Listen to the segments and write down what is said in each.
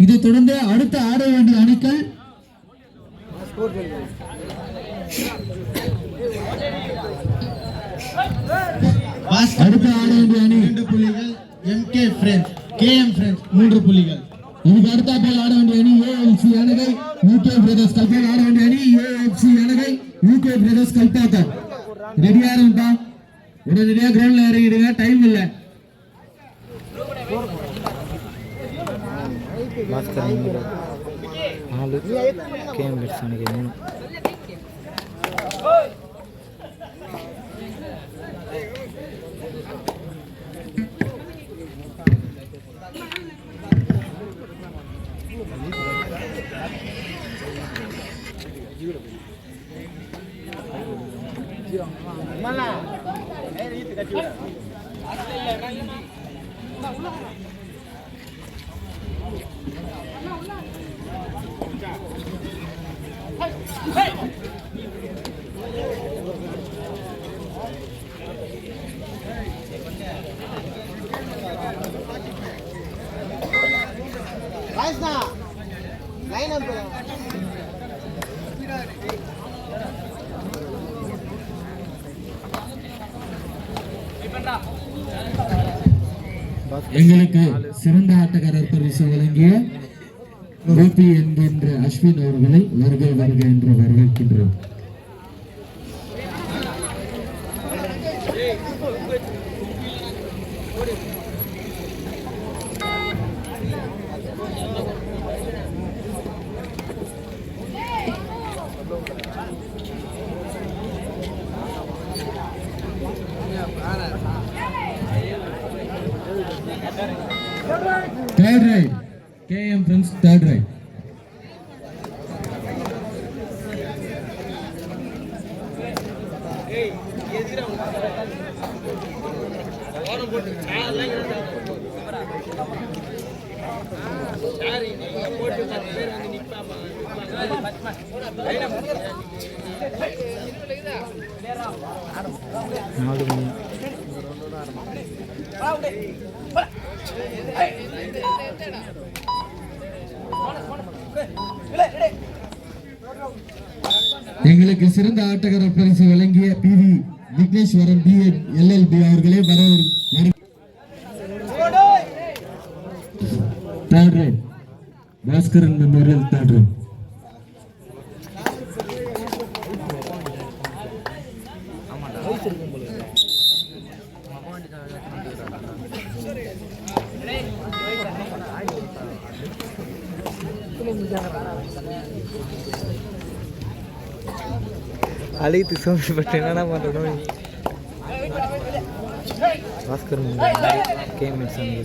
இதைத் தொடர்ந்து அடுத்த ஆட வேண்டிய அணிகள் அடுத்த ஆட வேண்டிய அணி 2 புள்ளிகள், MK Friends, KM Friends 3 புள்ளிகள். இதுக்கு அடுத்தாப்பில் ஆட வேண்டிய அணி AFC அணகை UK Brothers கல்பாக்கம். ஆட வேண்டிய அணி AFC அணகை UK Brothers கல்பாக்கம். ரெடியா இருந்தா உடனடியாக கிரவுண்ட்ல இறங்கிடுங்க, டைம் இல்லை. எங்களுக்கு சிறந்த ஆட்டக்காரர் பரிசு வழங்கிய கோபி என்கின்ற அஸ்வின் அவர்களை வருகை வருக என்று வரவேற்கின்றோம். Third right, KM Friends, third right. எங்களுக்கு சிறந்த ஆட்டக்காரர் பரிசு வழங்கிய PV விக்னேஸ்வரன் B.Ed LLB அவர்களே third right, Bhaskaran memorial third right. அழைத்து சோம்பப்பட்டு என்னடா பண்ணுறோம். பாஸ்கர் கேமெண்ட்ஸ் அங்கே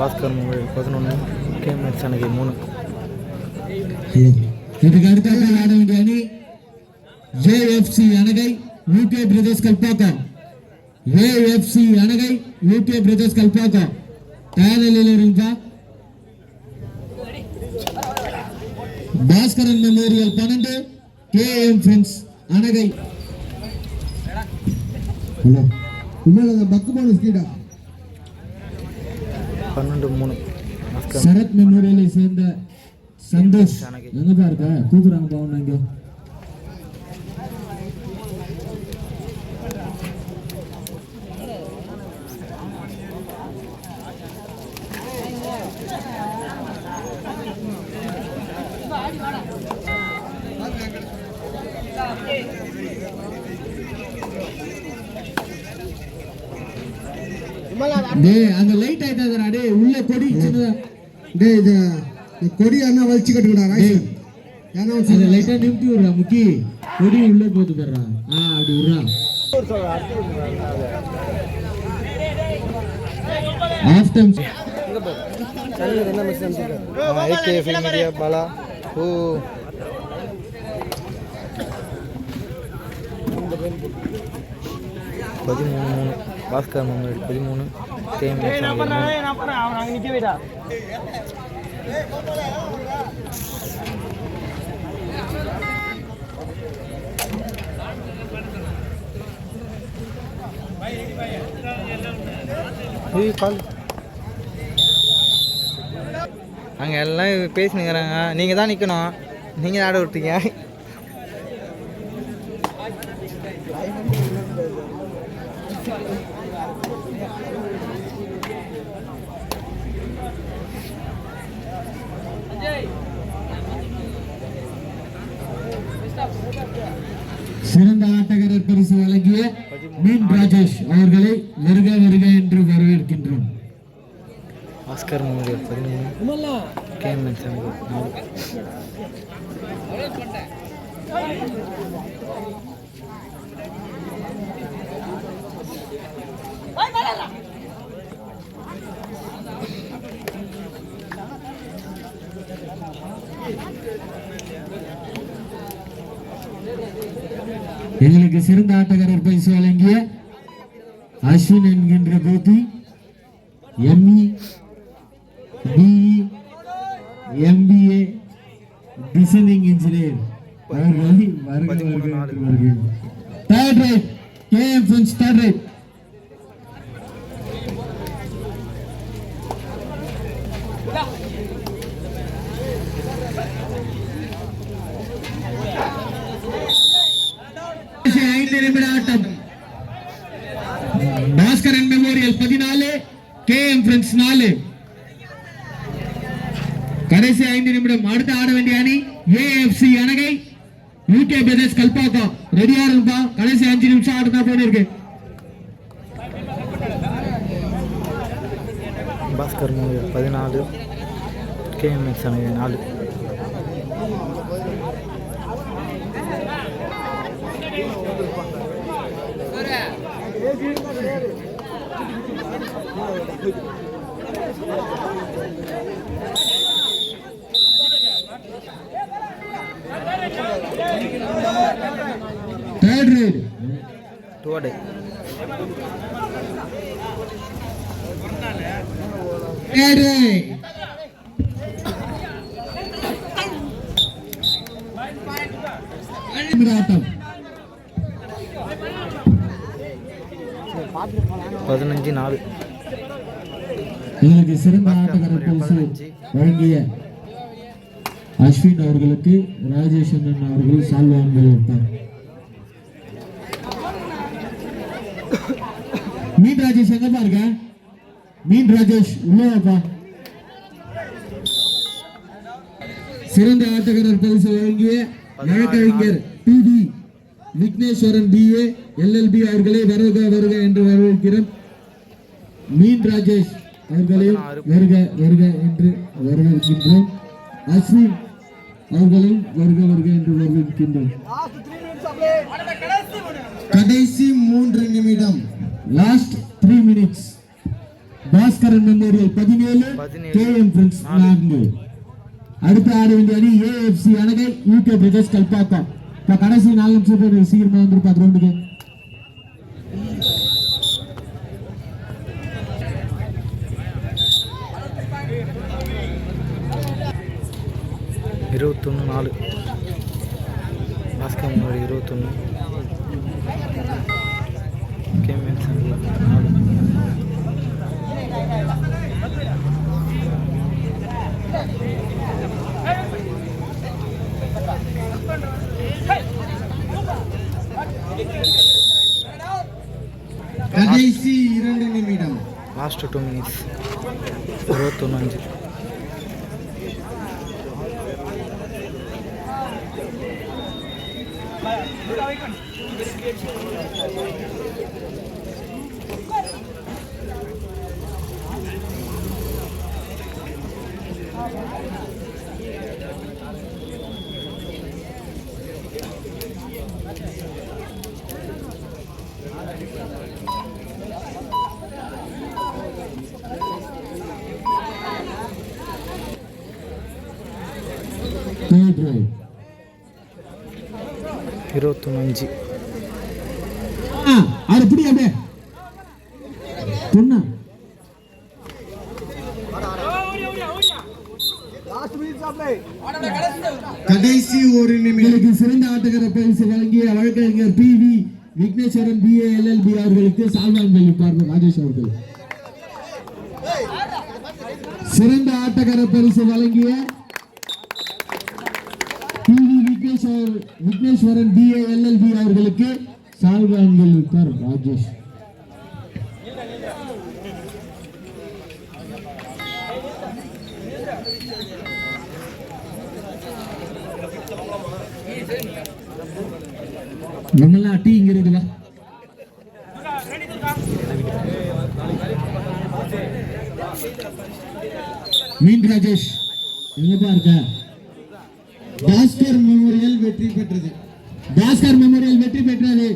பாஸ்கர் மொபைல் 11 கேமெண்ட்ஸ் அன்னைக்கு 3. இதுக்கு அடுத்த ஆட வேண்டிய அணி AFC அணகை UK Brothers Kalpakkam. AFC அணகை UK Brothers Kalpakkam. தயாரில் இருந்தா Bhaskaran memorial 12 KM Friends அணகை. Hello இன்னொரு பக்கு போனஸ் கீடா 12-3 சரத் மெமோரியலை சேர்ந்த சந்தோஷ் எங்கப்பா இருக்க கூப்பிடுறாங்க பாவம். இங்க டேய் அந்த லைட் ஆயிட்டாதடா டேய் உள்ள கொடி சின்னதா டேய் இது கொடி அண்ணா வலிச்சு கட்டுடா டேய் ஏன்னா அந்த லைட்டா நிமித்தி விடுறா முக்கி கொடி உள்ள போகுது பாருடா அப்படி விடுறா of time AK film media Bala ஓ பதிமூணு பாஸ்கர் முகமது 13 கேஎம் அங்கே எல்லாம் பேசினுங்கிறாங்க நீங்கள் தான் நிற்கணும் நீங்கள் ஆட விட்டீங்க சிறந்த ஆட்டக்காரர் பரிசு வழங்கிய மீன் ராஜேஷ் அவர்களை வருக வருக என்று வரவேற்கின்றோம். ஆஸ்கர் முகமது 13 கேஎம் சமீப 4 எங்களுக்கு சிறந்த ஆட்டக்காரர் பரிசு வழங்கிய அஸ்வின் என்கின்ற Gopi ME BE MBA designing engineer அவர்களை வருக third right KM friends third right ஆட்டம் பாஸ்கரன் மெமோரியல் 14 கேஎம் ஃப்ரெண்ட்ஸ் 4 கடைசி 5 நிமிடம் அடுத்து ஆட வேண்டிய அணி ஏஎஃப்சி அணகை யூகே பிரதர்ஸ் கல்பாக்கம் ரெடியா இருப்பா கடைசி 5 நிமிஷம் ஆடுனா போன இருக்கு Bhaskar Mohammed 14 கேஎம்எக்ஸ் அணகை 4 third raid toward third raid ஆட்டம் 15-4 இதற்கு சிறந்த ஆட்டக்காரர் பரிசு வழங்கிய அஸ்வின் அவர்களுக்கு ராஜேஷ் அண்ணன் அவர்கள் சால்வான்கள் வைத்தார். மீன் ராஜேஷ் எங்க பாருங்க மீன் ராஜேஷ் உள்ளப்பா சிறந்த ஆட்டக்காரர் பரிசு வழங்கிய வழக்கறிஞர் பிடி விக்னேஸ்வரன் பிஏ எல்எல்பி அவர்களை வருக வருக என்று வரவேற்கிறோம். மீன் ராஜேஷ் அவர்களையும் வருக வருக என்று வரவேற்கின்றோம். அஸ்வின் அவர்களையும் வருக வருக என்று வரவேற்கின்றோம். கடைசி 3 நிமிடம் last 3 minutes Baskaran memorial 17 KM friends 4 அடுத்து ஆட வேண்டிய அணி ஏஎஃப்சி அணகை யூகே பிரதர்ஸ் கல்பாக்கம். கடைசி 4 நிமிஷம் பேர் சீக்கிரமா வந்துருப்பா கிரவுண்டுக்கு. இருபத்தொன்று 4 பாஸ்கர் முகமது 21 கேஎம்எக்ஸ் 4 கடைசி 2 நிமிடம் லாஸ்ட் 2 minutes 21-5 5 Third drive. 21 அது புடி அப்படியே பொண்ணா கடைசி ஒரு நிமிடம். உங்களுக்கு சிறந்த ஆட்டக்கார பரிசு வழங்கிய வழக்கறிஞர் PV விக்னேஸ்வரன் BA LLB அவர்களுக்கு சால்வான் வெளியிட்டார் ராஜேஷ் அவர்கள். சிறந்த ஆட்டக்கார பரிசு வழங்கிய PV விக்னேஸ்வரன் BA LLB அவர்களுக்கு சால்வான் வெளியிட்டார் ராஜேஷ். நம்மளா டீங்கிறது வா மீன் ராஜேஷ் எங்கப்பா இருக்க? பாஸ்கர் மெமோரியல் வெற்றி பெற்றது. பாஸ்கர் மெமோரியல் வெற்றி பெற்றது.